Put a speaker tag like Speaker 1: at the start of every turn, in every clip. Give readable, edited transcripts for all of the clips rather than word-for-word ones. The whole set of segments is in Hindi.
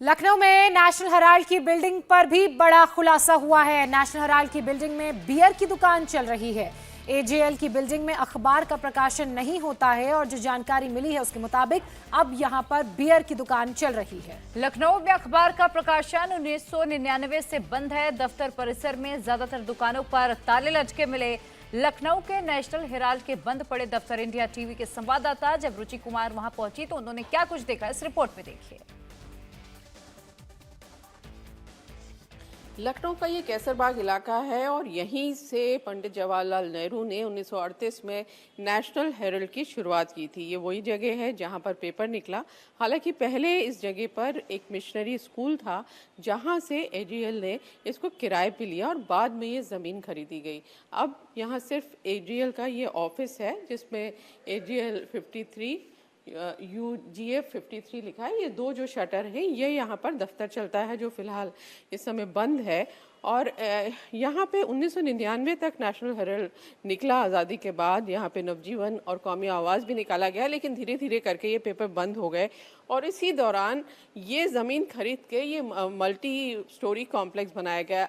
Speaker 1: लखनऊ में नेशनल हेराल्ड की बिल्डिंग पर भी बड़ा खुलासा हुआ है। नेशनल हेराल्ड की बिल्डिंग में बियर की दुकान चल रही है। एजेएल की बिल्डिंग में अखबार का प्रकाशन नहीं होता है और जो जानकारी मिली है उसके मुताबिक अब यहां पर बियर की दुकान चल रही है।
Speaker 2: लखनऊ में अखबार का प्रकाशन 1999 से बंद है। दफ्तर परिसर में ज्यादातर दुकानों पर ताले लटके मिले। लखनऊ के नेशनल हेराल्ड के बंद पड़े दफ्तर इंडिया टीवी के संवाददाता जब रुचि कुमार वहां पहुंची तो उन्होंने क्या कुछ देखा, इस रिपोर्ट में देखिए।
Speaker 3: लखनऊ का ये कैसरबाग इलाका है और यहीं से पंडित जवाहरलाल नेहरू ने 1938 में नेशनल हेराल्ड की शुरुआत की थी। ये वही जगह है जहाँ पर पेपर निकला। हालांकि पहले इस जगह पर एक मिशनरी स्कूल था जहाँ से एजेएल ने इसको किराए पे लिया और बाद में ये ज़मीन खरीदी गई। अब यहाँ सिर्फ एजेएल का ये ऑफिस है जिसमें एजेएल 53 UGF 53 लिखा है। ये दो जो शटर हैं ये यहाँ पर दफ्तर चलता है जो फिलहाल इस समय बंद है। और यहाँ पे 1999 तक नेशनल हेराल्ड निकला। आज़ादी के बाद यहाँ पे नवजीवन और कौमी आवाज़ भी निकाला गया, लेकिन धीरे धीरे करके ये पेपर बंद हो गए। और इसी दौरान ये ज़मीन खरीद के ये मल्टी स्टोरी कॉम्प्लेक्स बनाया गया।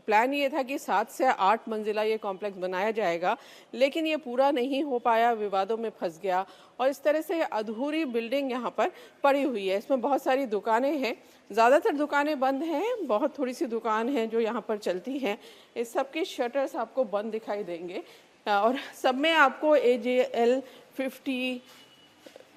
Speaker 3: प्लान ये था कि 7 से 8 मंजिला ये कॉम्प्लेक्स बनाया जाएगा, लेकिन ये पूरा नहीं हो पाया, विवादों में फंस गया और इस तरह से अधूरी बिल्डिंग यहाँ पर पड़ी हुई है। इसमें बहुत सारी दुकानें हैं, ज़्यादातर दुकानें बंद हैं, बहुत थोड़ी सी दुकान हैं जो यहाँ पर चलती हैं। इस सब के शटर्स आपको बंद दिखाई देंगे और सब में आपको AJL 50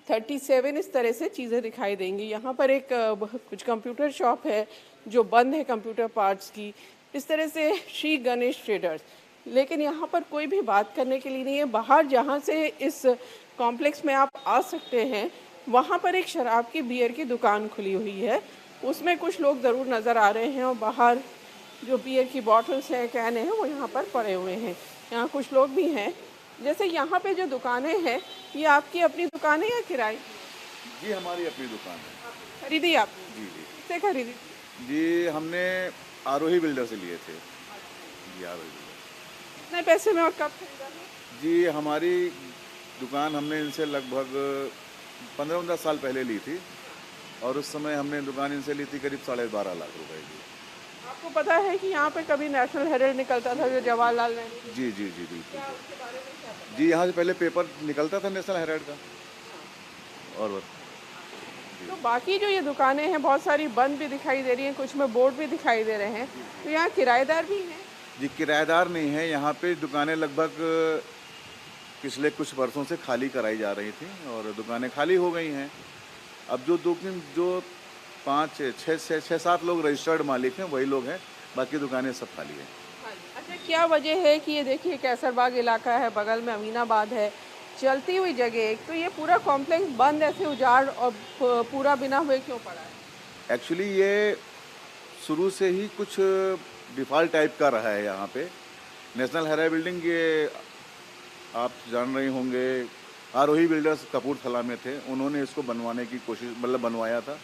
Speaker 3: 37 इस तरह से चीज़ें दिखाई देंगी। यहाँ पर एक कुछ कंप्यूटर शॉप है जो बंद है, कंप्यूटर पार्ट्स की। इस तरह से श्री गणेश ट्रेडर्स, लेकिन यहाँ पर कोई भी बात करने के लिए नहीं है। बाहर जहाँ से इस कॉम्प्लेक्स में आप आ सकते हैं वहाँ पर एक शराब की बियर की दुकान खुली हुई है, उसमें कुछ लोग ज़रूर नज़र आ रहे हैं और बाहर जो बियर की बॉटल्स हैं, कैन हैं, वो यहाँ पर पड़े हुए हैं। यहाँ कुछ लोग भी हैं। जैसे यहाँ पे जो दुकानें हैं ये आपकी अपनी दुकान है या किराए?
Speaker 4: जी हमारी अपनी दुकान है।
Speaker 3: खरीदी आपने?
Speaker 4: जी जी।
Speaker 3: किससे खरीदी?
Speaker 4: जी हमने आरोही बिल्डर से लिए थे। जी आरोही बिल्डर।
Speaker 3: कितने पैसे में और कब खरीदा?
Speaker 4: जी हमारी दुकान हमने इनसे लगभग 15-15 साल पहले ली थी और उस समय हमने दुकान इनसे ली थी करीब 12.5 लाख रुपए की।
Speaker 3: आपको पता है कि यहाँ पे कभी नेशनल हेराल्ड निकलता था जो जवाहरलाल नेहरू?
Speaker 4: जी जी जी बिल्कुल। जी यहाँ से पहले पेपर निकलता था नेशनल हेराल्ड का। और
Speaker 3: तो बाकी जो ये दुकानें हैं बहुत सारी बंद भी दिखाई दे रही हैं, कुछ में बोर्ड भी दिखाई दे रहे हैं। तो यहाँ किराएदार भी हैं?
Speaker 4: जी किराएदार नहीं है, यहाँ पे दुकानें लगभग पिछले कुछ वर्षों से खाली कराई जा रही थी और दुकानें खाली हो गई हैं। अब जो 5-6-7 लोग रजिस्टर्ड मालिक हैं वही लोग हैं, बाकी दुकानें सब खाली हैं।
Speaker 3: अच्छा, क्या वजह है कि ये देखिए कैसरबाग इलाका है, बगल में अमीनाबाद है, चलती हुई जगह, एक तो ये पूरा कॉम्प्लेक्स बंद ऐसे उजाड़ और पूरा बिना हुए क्यों पड़ा है?
Speaker 4: एक्चुअली ये शुरू से ही कुछ डिफ़ॉल्ट टाइप का रहा है यहाँ पे। नेशनल हेराल्ड बिल्डिंग ये आप जान रहे होंगे, आरोही बिल्डर्स कपूरथला में थे, उन्होंने इसको बनवाने की कोशिश, मतलब बनवाया था।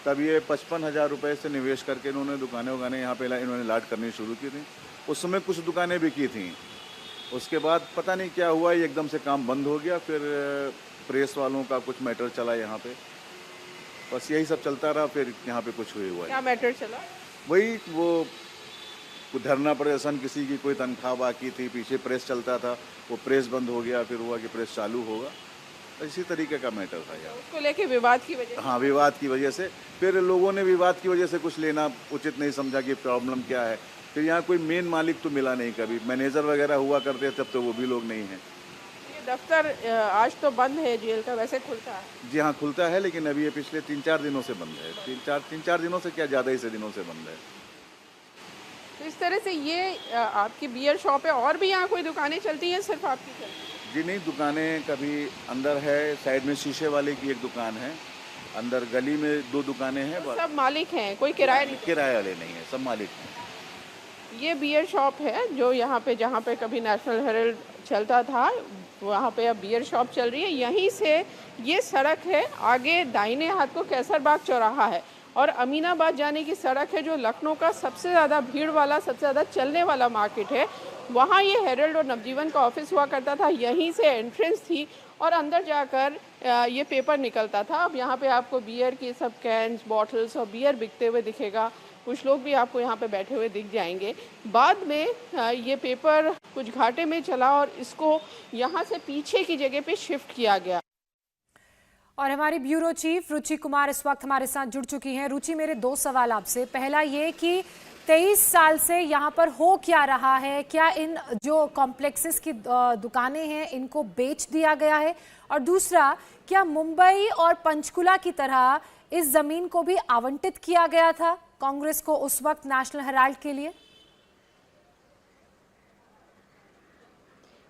Speaker 4: तब ये 55,000 रुपये से निवेश करके इन्होंने दुकानें यहाँ पे इन्होंने लाट करनी शुरू की थी। उस समय कुछ दुकानें भी की थी, उसके बाद पता नहीं क्या हुआ, ये एकदम से काम बंद हो गया। फिर प्रेस वालों का कुछ मैटर चला यहाँ पे, बस यही सब चलता रहा। फिर यहाँ पे कुछ हुआ।
Speaker 3: क्या मैटर चला?
Speaker 4: वही वो धरना प्रदर्शन, किसी की कोई तनख्वाह बाकी थी, पीछे प्रेस चलता था, वो प्रेस बंद हो गया, फिर हुआ कि प्रेस चालू होगा। इसी तरीके का मैटर था यार।
Speaker 3: उसको लेके विवाद की वजह?
Speaker 4: हाँ, विवाद की वजह से। फिर लोगों ने विवाद की वजह से कुछ लेना उचित नहीं समझा कि प्रॉब्लम क्या है। फिर यहाँ कोई मेन मालिक तो मिला नहीं, कभी मैनेजर वगैरह हुआ करते तब तो वो भी लोग नहीं हैं।
Speaker 3: ये दफ्तर आज तो बंद है जेल का, वैसे खुलता है?
Speaker 4: जी हाँ खुलता है, लेकिन अभी ये पिछले 3-4 दिनों से बंद है। 3-4 दिनों से क्या, ज़्यादा ही से दिनों से बंद है।
Speaker 3: तो इस तरह से ये आपकी बियर शॉप है और भी यहाँ कोई दुकानें चलती हैं, सिर्फ आपकी चलती है?
Speaker 4: जी नहीं, दुकानें कभी अंदर है, साइड में शीशे वाले की एक दुकान है, अंदर गली में 2 दुकानें हैं।
Speaker 3: तो सब मालिक हैं, कोई किराया नहीं?
Speaker 4: किराए वाले नहीं है, सब मालिक हैं।
Speaker 3: ये बियर शॉप है जो यहाँ पे, जहाँ पे कभी नेशनल हेराल्ड चलता था वहाँ पे अब बियर शॉप चल रही है। यहीं से ये सड़क है, आगे दाहिने हाथ को कैसरबाग चौराहा है और अमीनाबाद जाने की सड़क है जो लखनऊ का सबसे ज़्यादा भीड़ वाला, सबसे ज़्यादा चलने वाला मार्केट है। वहाँ ये हेराल्ड और नवजीवन का ऑफिस हुआ करता था, यहीं से एंट्रेंस थी और अंदर जाकर ये पेपर निकलता था। अब यहाँ पे आपको बियर की सब कैंस, बॉटल्स और बियर बिकते हुए दिखेगा। कुछ लोग भी आपको यहाँ पे बैठे हुए दिख जाएंगे। बाद में ये पेपर कुछ घाटे में चला और इसको यहाँ से पीछे की जगह पे शिफ्ट किया गया।
Speaker 1: और हमारी ब्यूरो चीफ रुचि कुमार इस वक्त हमारे साथ जुड़ चुकी हैं। रुचि, मेरे दो सवाल आपसे। पहला ये कि 23 साल से यहाँ पर हो क्या रहा है? क्या इन जो कॉम्प्लेक्सेस की दुकानें हैं इनको बेच दिया गया है? और दूसरा, क्या मुंबई और पंचकुला की तरह इस जमीन को भी आवंटित किया गया था कांग्रेस को उस वक्त नेशनल हेराल्ड के लिए?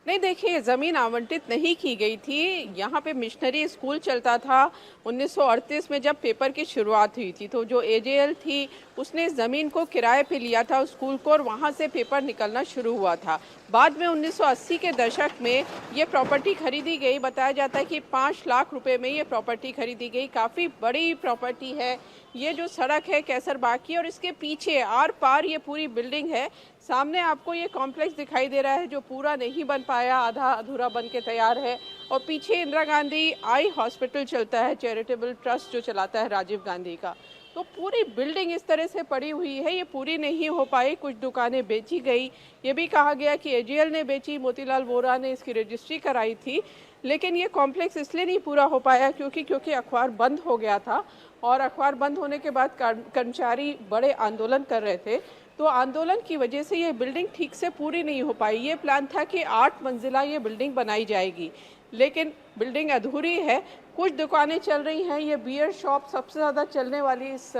Speaker 3: नहीं, देखिए, ज़मीन आवंटित नहीं की गई थी। यहाँ पे मिशनरी स्कूल चलता था। 1938 में जब पेपर की शुरुआत हुई थी तो जो एजेएल थी उसने इस ज़मीन को किराए पे लिया था उस स्कूल को, और वहाँ से पेपर निकलना शुरू हुआ था। बाद में 1980 के दशक में ये प्रॉपर्टी खरीदी गई। बताया जाता है कि 5 लाख रुपए में ये प्रॉपर्टी खरीदी गई। काफ़ी बड़ी प्रॉपर्टी है। ये जो सड़क है कैसरबाग की, और इसके पीछे आर पार ये पूरी बिल्डिंग है। सामने आपको ये कॉम्प्लेक्स दिखाई दे रहा है जो पूरा नहीं बन पाया, आधा अधूरा बन के तैयार है। और पीछे इंदिरा गांधी आई हॉस्पिटल चलता है, चैरिटेबल ट्रस्ट जो चलाता है राजीव गांधी का। तो पूरी बिल्डिंग इस तरह से पड़ी हुई है, ये पूरी नहीं हो पाई। कुछ दुकानें बेची गई। ये भी कहा गया कि एजेएल ने बेची, मोतीलाल वोरा ने इसकी रजिस्ट्री कराई थी। लेकिन ये कॉम्प्लेक्स इसलिए नहीं पूरा हो पाया क्योंकि अखबार बंद हो गया था, और अखबार बंद होने के बाद कर्मचारी बड़े आंदोलन कर रहे थे। तो आंदोलन की वजह से ये बिल्डिंग ठीक से पूरी नहीं हो पाई। ये प्लान था कि 8 मंजिला ये बिल्डिंग बनाई जाएगी, लेकिन बिल्डिंग अधूरी है। कुछ दुकानें चल रही हैं। ये बियर शॉप सबसे ज़्यादा चलने वाली इस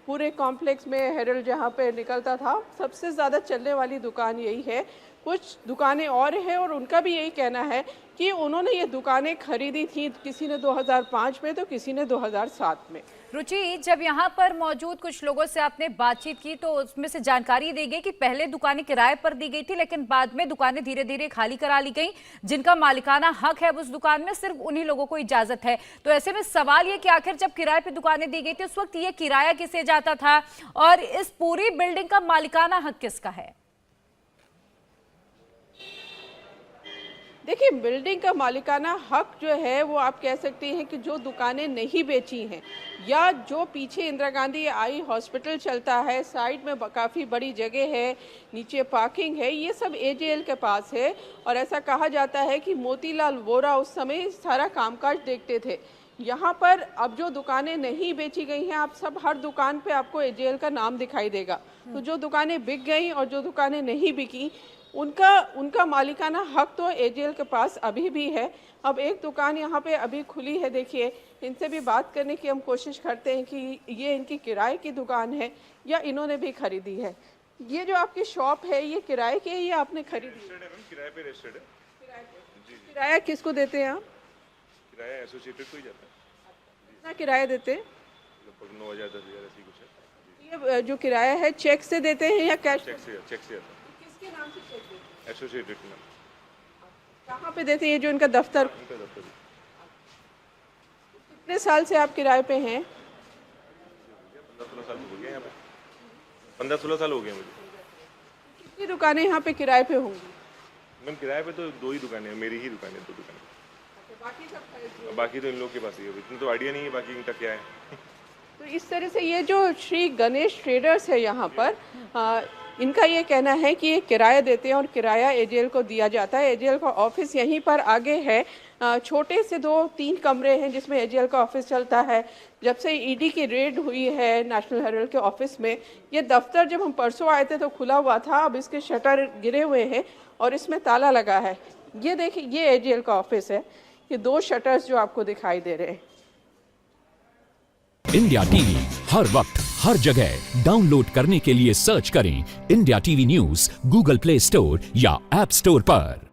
Speaker 3: पूरे कॉम्प्लेक्स में, हेरल्ड जहाँ पे निकलता था, सबसे ज़्यादा चलने वाली दुकान यही है। कुछ दुकानें और हैं और उनका भी यही कहना है कि उन्होंने ये दुकानें खरीदी थी, किसी ने 2005 में तो किसी ने 2007 में।
Speaker 2: रुचि, जब यहाँ पर मौजूद कुछ लोगों से आपने बातचीत की तो उसमें से जानकारी दी गई कि पहले दुकानें किराए पर दी गई थी, लेकिन बाद में दुकानें धीरे धीरे खाली करा ली गई। जिनका मालिकाना हक है उस दुकान में, सिर्फ उन्हीं लोगों को इजाजत है। तो ऐसे में सवाल ये कि आखिर जब किराए पर दुकानें दी गई थी उस वक्त ये किराया किसे जाता था, और इस पूरी बिल्डिंग का मालिकाना हक किसका है?
Speaker 3: देखिए, बिल्डिंग का मालिकाना हक जो है वो आप कह सकते हैं कि जो दुकानें नहीं बेची हैं, या जो पीछे इंदिरा गांधी आई हॉस्पिटल चलता है, साइड में काफ़ी बड़ी जगह है, नीचे पार्किंग है, ये सब एजेएल के पास है। और ऐसा कहा जाता है कि मोतीलाल वोरा उस समय सारा कामकाज देखते थे। यहाँ पर अब जो दुकानें नहीं बेची गई हैं, आप सब हर दुकान पे आपको एजेएल का नाम दिखाई देगा। तो जो दुकानें बिक गई और जो दुकानें नहीं बिकी, उनका मालिकाना हक तो एजेएल के पास अभी भी है। अब एक दुकान यहाँ पे अभी खुली है, देखिए, इनसे भी बात करने की हम कोशिश करते हैं कि ये इनकी किराए की दुकान है या इन्होंने भी खरीदी है। ये जो आपकी शॉप है ये किराए की है या आपने खरीदी?
Speaker 5: किराए पे रजिस्टर्ड है।
Speaker 3: किराया किसको देते हैं आप?
Speaker 5: किराया एसोसिएटेड को ही जाता है।
Speaker 3: कितना किराया देते हैं?
Speaker 5: लगभग 9,000 10,000 ऐसी कुछ है।
Speaker 3: ये जो किराया है चेक से देते हैं या कैश?
Speaker 5: चेक से आता है।
Speaker 3: किसके नाम से चेक देते हैं?
Speaker 5: एसोसिएटेड में।
Speaker 3: कहाँ पे देते हैं? ये जो इनका दफ्तर?
Speaker 5: उनका दफ्तर।
Speaker 3: कितने साल से आप किराए पे हैं?
Speaker 5: 15-16 साल हो गए यहाँ पे। 15-16 साल हो गए मुझे।
Speaker 3: कितनी दुकानें यहाँ पे किराए पे होंगी?
Speaker 5: मैम, किराए पे तो 2 ही दुकानें हैं, मेरी ही दुकान है, 2 दुकानें। बाकी तो इन लोग के पास ही है। इतना तो आइडिया नहीं है बाकी इनका क्या है।
Speaker 3: तो इस तरह से ये जो श्री गणेश ट्रेडर्स है यहाँ पर, इनका ये कहना है कि ये किराया देते हैं और किराया एजेएल को दिया जाता है। एजेएल का ऑफिस यहीं पर आगे है। छोटे से 2-3 कमरे हैं जिसमें एजेएल का ऑफिस चलता है। जब से ईडी की रेड हुई है नेशनल हेराल्ड के ऑफिस में, ये दफ्तर जब हम परसों आए थे तो खुला हुआ था, अब इसके शटर गिरे हुए हैं और इसमें ताला लगा है। ये देखिए, ये एजेएल का ऑफिस है। ये 2 शटर्स जो आपको दिखाई दे रहे हैं।
Speaker 6: इंडिया टीवी हर वक्त हर जगह डाउनलोड करने के लिए सर्च करें India TV news Google play store या ऐप स्टोर पर।